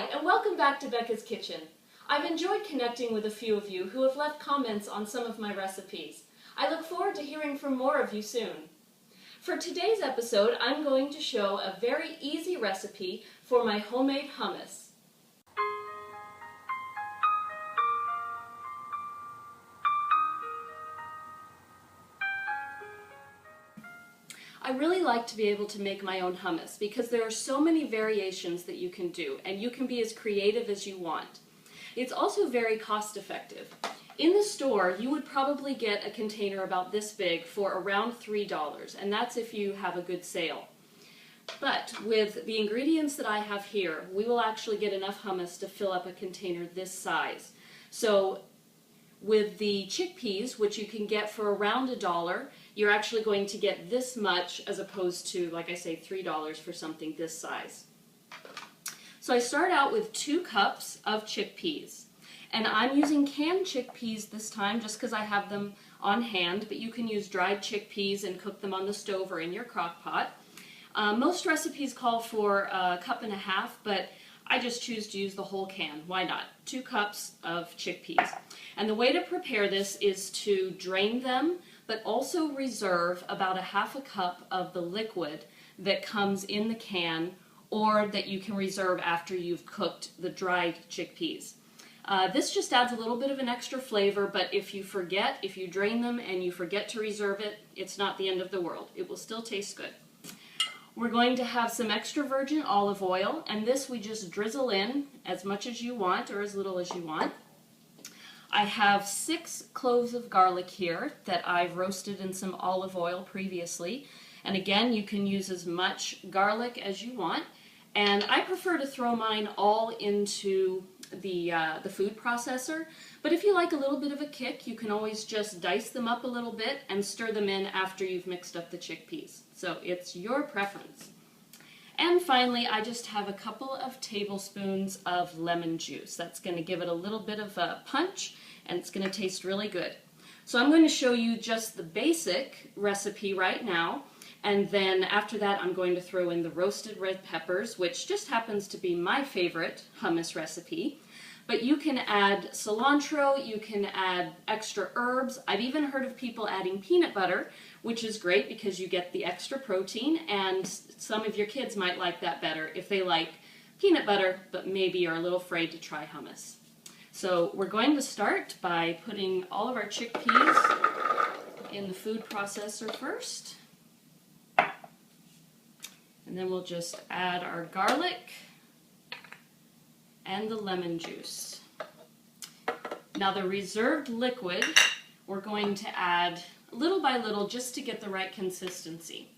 Hi, and welcome back to Becca's Kitchen. I've enjoyed connecting with a few of you who have left comments on some of my recipes. I look forward to hearing from more of you soon. For today's episode, I'm going to show a very easy recipe for my homemade hummus. I really like to be able to make my own hummus because there are so many variations that you can do, and you can be as creative as you want. It's also very cost effective. In the store, you would probably get a container about this big for around $3, and that's if you have a good sale. But with the ingredients that I have here, we will actually get enough hummus to fill up a container this size. So with the chickpeas, which you can get for around $1, you're actually going to get this much as opposed to, like I say, $3 for something this size. So I start out with 2 cups of chickpeas. And I'm using canned chickpeas this time just because I have them on hand, but you can use dried chickpeas and cook them on the stove or in your crock pot. Most recipes call for 1.5 cups, but I just choose to use the whole can. Why not? 2 cups of chickpeas. And the way to prepare this is to drain them, but also reserve about 1/2 cup of the liquid that comes in the can, or that you can reserve after you've cooked the dried chickpeas. This just adds a little bit of an extra flavor, but if you drain them and you forget to reserve it, it's not the end of the world. It will still taste good. We're going to have some extra virgin olive oil, and this we just drizzle in as much as you want or as little as you want. I have 6 cloves of garlic here that I've roasted in some olive oil previously. And again, you can use as much garlic as you want. And I prefer to throw mine all into the food processor. But if you like a little bit of a kick, you can always just dice them up a little bit and stir them in after you've mixed up the chickpeas. So it's your preference. And finally, I just have a couple of tablespoons of lemon juice. That's going to give it a little bit of a punch, and it's going to taste really good. So I'm going to show you just the basic recipe right now, and then after that I'm going to throw in the roasted red peppers, which just happens to be my favorite hummus recipe. But you can add cilantro, you can add extra herbs. I've even heard of people adding peanut butter, which is great because you get the extra protein, and some of your kids might like that better if they like peanut butter but maybe are a little afraid to try hummus. So we're going to start by putting all of our chickpeas in the food processor first. And then we'll just add our garlic and the lemon juice. Now the reserved liquid we're going to add little by little just to get the right consistency.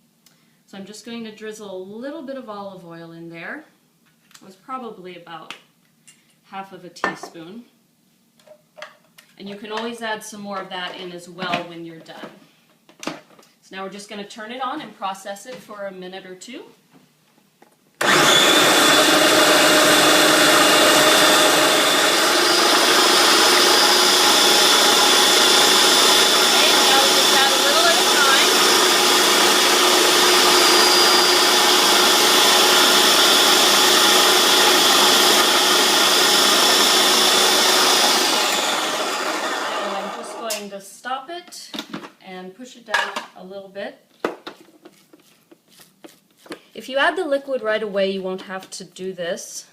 So I'm just going to drizzle a little bit of olive oil in there. It was probably about 1/2 teaspoon. And you can always add some more of that in as well when you're done. So now we're just going to turn it on and process it for a minute or two. Stop it and push it down a little bit. If you add the liquid right away, you won't have to do this.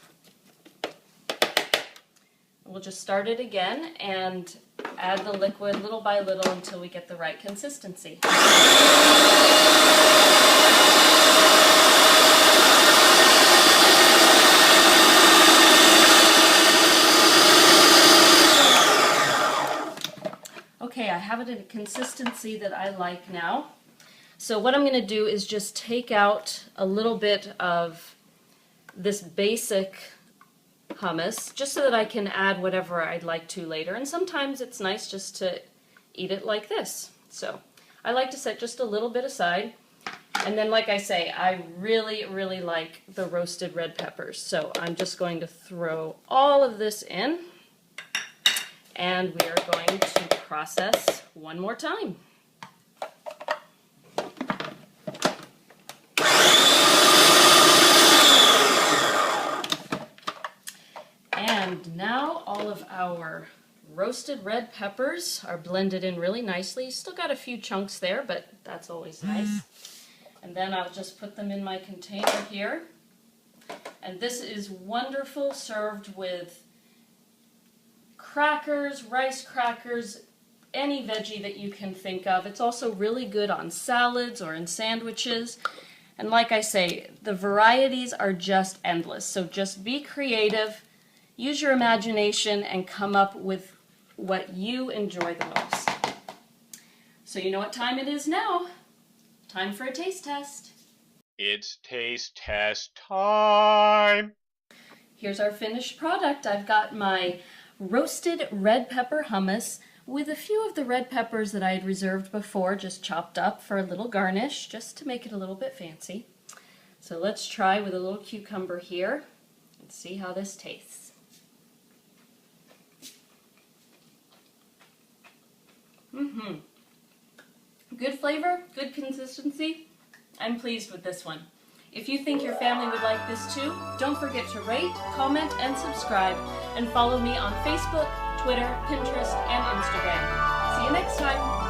We'll just start it again and add the liquid little by little until we get the right consistency. Okay, I have it at a consistency that I like now. So what I'm going to do is just take out a little bit of this basic hummus, just so that I can add whatever I'd like to later. And sometimes it's nice just to eat it like this. So I like to set just a little bit aside. And then, like I say, I really, really like the roasted red peppers. So I'm just going to throw all of this in. And we are going to process one more time. now all of our roasted red peppers are blended in really nicely. Still got a few chunks there, but that's always nice. And then I'll just put them in my container here. And this is wonderful served with crackers, rice crackers, any veggie that you can think of. It's also really good on salads or in sandwiches. And like I say, the varieties are just endless. So just be creative, use your imagination, and come up with what you enjoy the most. So you know what time it is now. Time for a taste test. It's taste test time! Here's our finished product. I've got my roasted red pepper hummus with a few of the red peppers that I had reserved before, just chopped up for a little garnish, just to make it a little bit fancy. So let's try with a little cucumber here and see how this tastes. Good flavor, good consistency. I'm pleased with this one. If you think your family would like this too, don't forget to rate, comment, and subscribe, and follow me on Facebook, Twitter, Pinterest, and Instagram. See you next time!